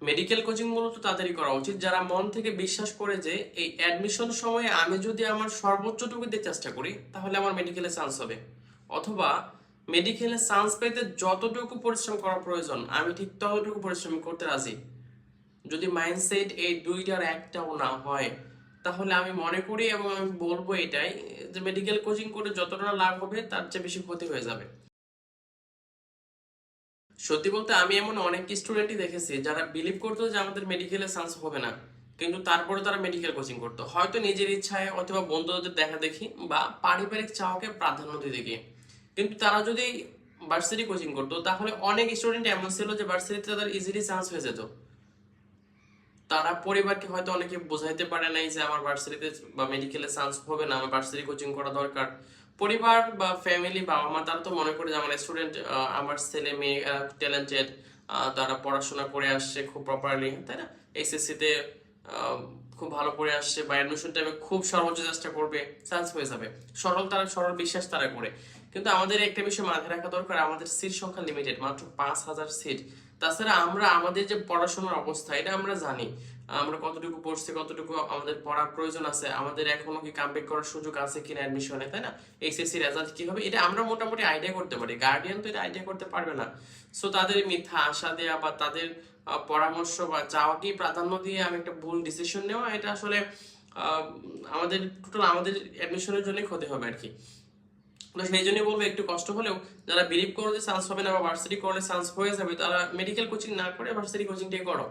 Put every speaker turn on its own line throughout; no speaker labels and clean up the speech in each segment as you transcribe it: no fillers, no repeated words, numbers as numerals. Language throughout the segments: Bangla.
মেডিকেল কোচিং মূলত তাদেরই করা উচিত যারা মন থেকে বিশ্বাস করে যে এই অ্যাডমিশন সময়ে আমি যদি আমার সর্বোচ্চটুকু দিয়ে চেষ্টা করি তাহলে আমার মেডিকেলে চান্স হবে, অথবা মেডিকেলে চান্স পেতে যতটুকু পরিশ্রম করা প্রয়োজন আমি ঠিক ততটুকু পরিশ্রম করতে রাজি। যদি মাইন্ডসেট এই দুইটার একটাও না হয় তাহলে আমি মনে করি এবং আমি বলবো এটাই যে মেডিকেল কোচিং করে যতটা লাভ হবে তার চেয়ে বেশি ক্ষতি হয়ে যাবে। সত্যি বলতে আমি এমন অনেক স্টুডেন্টই দেখেছি যারা বিলিভ করতো যে আমাদের মেডিকেলে চান্স হবে না, কিন্তু তারপরে তারা মেডিকেল কোচিং করতো, হয়তো নিজের ইচ্ছায় অথবা বন্ধুদের দেখা দেখি বা পারিবারিক চাওয়াকে প্রাধান্য দিতে গিয়ে। কিন্তু তারা যদি ভার্সিটি কোচিং করতো তাহলে অনেক স্টুডেন্ট এমন ছিল যে ভার্সিটিতে তাদের ইজিলি চান্স হয়ে যেত। তারা পরিবারকে হয়তো অনেকে বোঝাইতে পারে নাই যে আমার ভার্সিটিতে বা মেডিকেলে চান্স হবে না, আমার ভার্সিটি কোচিং করা দরকার। পরিবার বা ফ্যামিলি বাবা মা তারা তো মনে করে যে আমার স্টুডেন্ট, আমার ছেলে মেয়ে ট্যালেন্টেড, তারা পড়াশোনা করে আসছে খুব প্রপারলি, তাই না, এইচএসসি তে খুব ভালো করে আসছে বা অ্যাডমিশন টাইমে খুব সর্বোচ্চ চেষ্টা করবে, চান্স হয়ে যাবে। সরল বিশ্বাস তারা করে। কিন্তু আমাদের একটা বিষয় মাথায় রাখা দরকার, আমাদের সিট সংখ্যা লিমিটেড, মাত্র 5,000 সিট। তাছাড়া আমরা আমাদের যে পড়াশোনার অবস্থা এটা আমরা জানি, আমরা কতটুকু পড়ছি, কতটুকু আমাদের পড়ার প্রয়োজন আছে, আমাদের এখনো কি কামব্যাক করার সুযোগ আছে কিনা অ্যাডমিশনে, তাই না, এইচএসসি রেজাল্ট কি হবে এটা আমরা মোটামুটি আইডিয়া করতে পারি, গার্ডিয়ান তো এটা আইডিয়া করতে পারবে না। সো তাদের মিথ্যা আশা দেওয়া বা তাদের পরামর্শ বা চাওয়াকেই প্রাধান্য দিয়ে আমি একটা ভুল ডিসিশন নেওয়া, এটা আসলে আহ, আমাদের টোটাল আমাদের অ্যাডমিশনের জন্য ক্ষতি হবে আর কি। তো সেই জন্যই বলবো একটু কষ্ট হলেও যারা বিলিভ করো যে চান্স হবে না বা ভার্সিটি করলে চান্স হয়ে যাবে তারা মেডিকেল কোচিং না করে ভার্সিটি কোচিংটাই করো।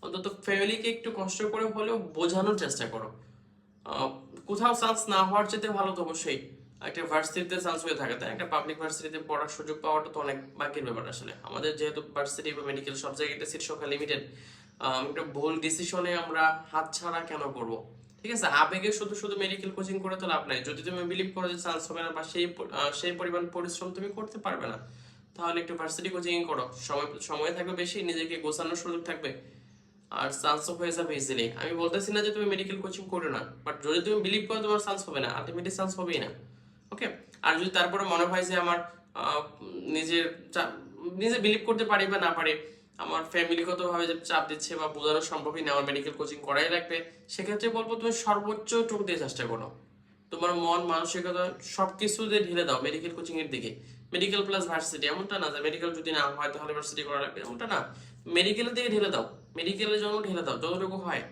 অন্তত ফ্যামিলিকে একটু কষ্ট করে হলেও বোঝানোর চেষ্টা করো। আহ, কোথাও চান্স না হওয়ার চেয়ে ভালো তো অবশ্যই একটা ভার্সিটিতে চান্স হয়ে থাকে, তাই একটা পাবলিক ভার্সিটিতে পড়ার সুযোগ পাওয়াটা তো অনেক ভাগ্যের ব্যাপার আসলে। আমাদের যেহেতু ভার্সিটি বা মেডিকেল সব জায়গায় সিট সংখ্যা লিমিটেড, একটা ভুল ডিসিশনে আমরা হাতছাড়া কেন করব? ঠিক আছে, আবেগে শুধু শুধু মেডিকেল কোচিং করে তো লাভ নাই। যদি তুমি বিলিভ করো যে চান্স হবে না বা সেই পরিমাণ পরিশ্রম তুমি করতে পারবে না, তাহলে একটু ভার্সিটি কোচিং করো। সময় থাকবে বেশি, নিজেকে গোছানোর সুযোগ থাকবে, আর চান্সও হয়ে যাবে ইজিলি। আমি বলতেছি না যে তুমি মেডিকেল কোচিং করো না, বাট যদি তুমি বিলিভ করো তোমার চান্স হবে না, আলটিমেটলি চান্স হবেই না। ওকে। আর যদি তারপরে মনে হয় যে আমার আহ, নিজের নিজে বিলিভ করতে পারি বা না পারি, আমার ফ্যামিলিগত ভাবে যে চাপ দিচ্ছে বা বোঝানো সম্ভবই না আমার মেডিকেল কোচিং করাই লাগবে, সেক্ষেত্রে বলবো তুমি সর্বোচ্চ টুকু দিয়ে চেষ্টা করো। তোমার মন মানসিকতা সবকিছু দিয়ে ঢেলে দাও মেডিকেল কোচিং এর দিকে। মেডিকেল প্লাস ভার্সিটি এমনটা না যে মেডিকেল যদি না হয় তাহলে ভার্সিটি করা লাগবে, এমনটা না। মেডিকেলের দিকে ঢেলে দাও, মেডিকেলের জন্য ঢেলে দাও যতটুকু হয়।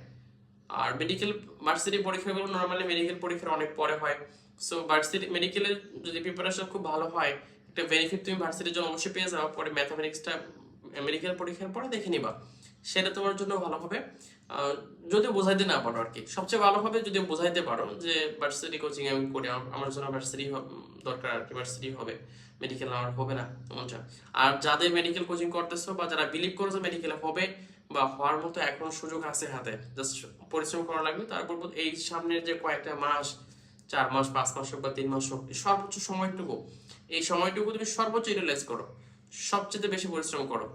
আর মেডিকেল ভার্সিটি পরীক্ষাগুলো নর্মালি মেডিকেল পরীক্ষার অনেক পরে হয়। সো ভার্সিটি মেডিকেলের যদি প্রিপারেশন খুব ভালো হয়, একটা বেনিফিট তুমি ভার্সিটির জন্য অবশ্যই পেয়ে যাওয়া, পরে ম্যাথামেটিক্সটা মেডিকেল পরীক্ষার পরে দেখে নিবা, সেটা তোমার জন্য ভালো হবে। আহ, যদি বোঝাইতে না পারো আর কি, সবচেয়ে ভালো হবে যদি বোঝাইতে পারো যে ভার্সিটি কোচিং আমি করি, আমার জন্য ভার্সিটি দরকার আর কি, ভার্সিটি হবে, মেডিকেল আমার হবে না এমনটা। আর যাদের মেডিকেল কোচিং করতেছো বা যারা বিলিভ করছো মেডিকেল হবে বা হওয়ার মতো এখন সুযোগ আছে হাতে, জাস্ট পরিশ্রম করা লাগবে। তারপর এই সামনের যে কয়েকটা মাস, 4 মাস 5 মাস হোক বা 3 মাস হোক, সর্বোচ্চ সময়টুকু, এই সময়টুকু তুমি সর্বোচ্চ ইউটিলাইজ করো, সবচেয়ে বেশি পরিশ্রম করো।